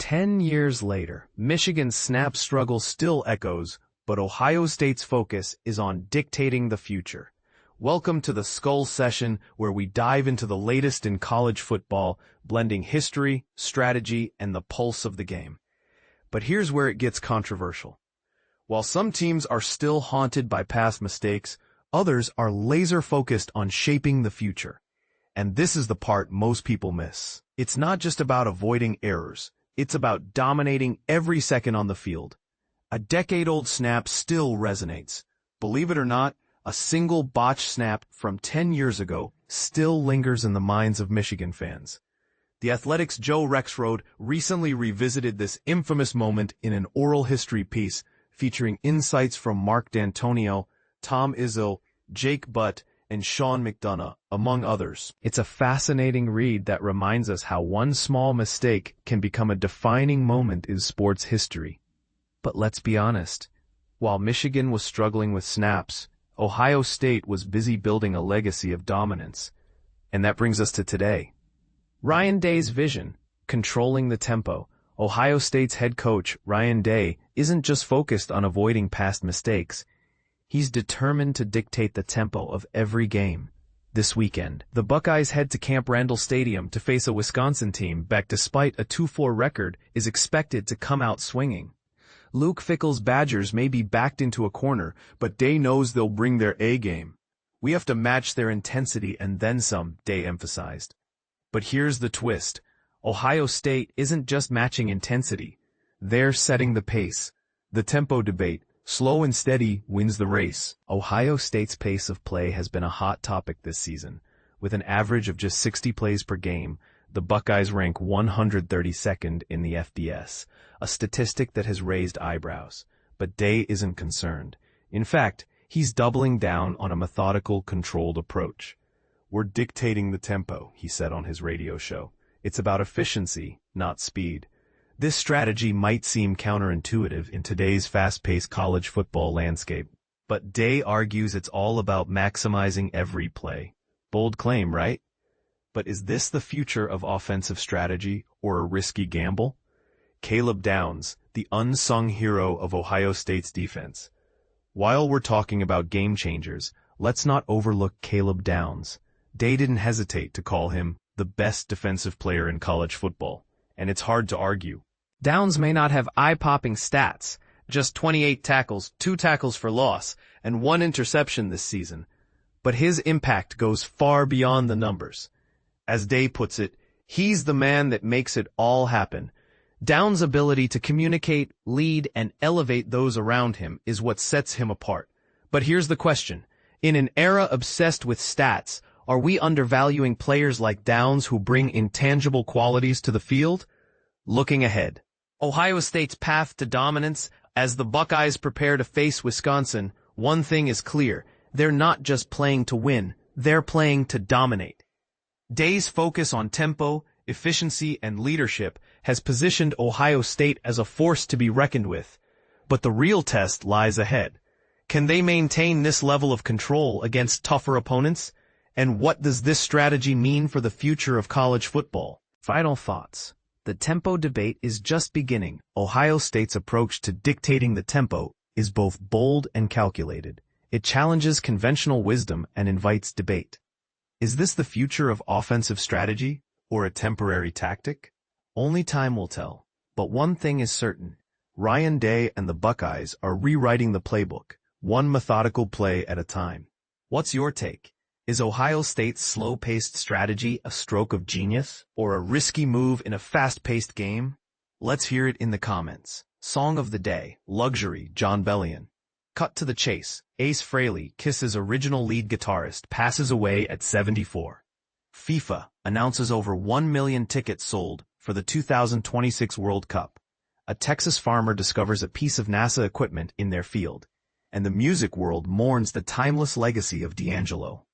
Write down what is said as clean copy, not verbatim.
10 years later, Michigan's snap struggle still echoes, but Ohio State's focus is on dictating the future. Welcome to the Skull Session, where we dive into the latest in college football, blending history, strategy, and the pulse of the game. But here's where it gets controversial. While some teams are still haunted by past mistakes, others are laser-focused on shaping the future. And this is the part most people miss. It's not just about avoiding errors. It's about dominating every second on the field. A decade-old snap still resonates. Believe it or not, a single botched snap from 10 years ago still lingers in the minds of Michigan fans. The Athletic's Joe Rexrode recently revisited this infamous moment in an oral history piece featuring insights from Mark D'Antonio, Tom Izzo, Jake Butt, and Sean McDonough, among others. It's a fascinating read that reminds us how one small mistake can become a defining moment in sports history. But let's be honest, while Michigan was struggling with snaps, Ohio State was busy building a legacy of dominance. And that brings us to today. Ryan Day's vision, controlling the tempo. Ohio State's head coach, Ryan Day, isn't just focused on avoiding past mistakes. He's determined to dictate the tempo of every game. This weekend, the Buckeyes head to Camp Randall Stadium to face a Wisconsin team that, despite a 2-4 record, is expected to come out swinging. Luke Fickell's Badgers may be backed into a corner, but Day knows they'll bring their A-game. We have to match their intensity and then some, Day emphasized. But here's the twist. Ohio State isn't just matching intensity. They're setting the pace. The tempo debate. Slow and steady wins the race. Ohio State's pace of play has been a hot topic this season. With an average of just 60 plays per game, the Buckeyes rank 132nd in the FBS, a statistic that has raised eyebrows. But Day isn't concerned. In fact, he's doubling down on a methodical, controlled approach. "We're dictating the tempo," he said on his radio show. "It's about efficiency, not speed." This strategy might seem counterintuitive in today's fast-paced college football landscape, but Day argues it's all about maximizing every play. Bold claim, right? But is this the future of offensive strategy or a risky gamble? Caleb Downs, the unsung hero of Ohio State's defense. While we're talking about game changers, let's not overlook Caleb Downs. Day didn't hesitate to call him the best defensive player in college football, and it's hard to argue. Downs may not have eye-popping stats, just 28 tackles, 2 tackles for loss, and 1 interception this season, but his impact goes far beyond the numbers. As Day puts it, he's the man that makes it all happen. Downs' ability to communicate, lead, and elevate those around him is what sets him apart. But here's the question. In an era obsessed with stats, are we undervaluing players like Downs who bring intangible qualities to the field? Looking ahead. Ohio State's path to dominance. As the Buckeyes prepare to face Wisconsin, one thing is clear. They're not just playing to win, they're playing to dominate. Day's focus on tempo, efficiency, and leadership has positioned Ohio State as a force to be reckoned with. But the real test lies ahead. Can they maintain this level of control against tougher opponents? And what does this strategy mean for the future of college football? Final thoughts. The tempo debate is just beginning. Ohio State's approach to dictating the tempo is both bold and calculated. It challenges conventional wisdom and invites debate. Is this the future of offensive strategy or a temporary tactic? Only time will tell. But one thing is certain. Ryan Day and the Buckeyes are rewriting the playbook, one methodical play at a time. What's your take? Is Ohio State's slow-paced strategy a stroke of genius or a risky move in a fast-paced game? Let's hear it in the comments. Song of the Day, Luxury, John Bellion. Cut to the chase, Ace Frehley, Kiss's original lead guitarist, passes away at 74. FIFA announces over 1 million tickets sold for the 2026 World Cup. A Texas farmer discovers a piece of NASA equipment in their field, and the music world mourns the timeless legacy of D'Angelo.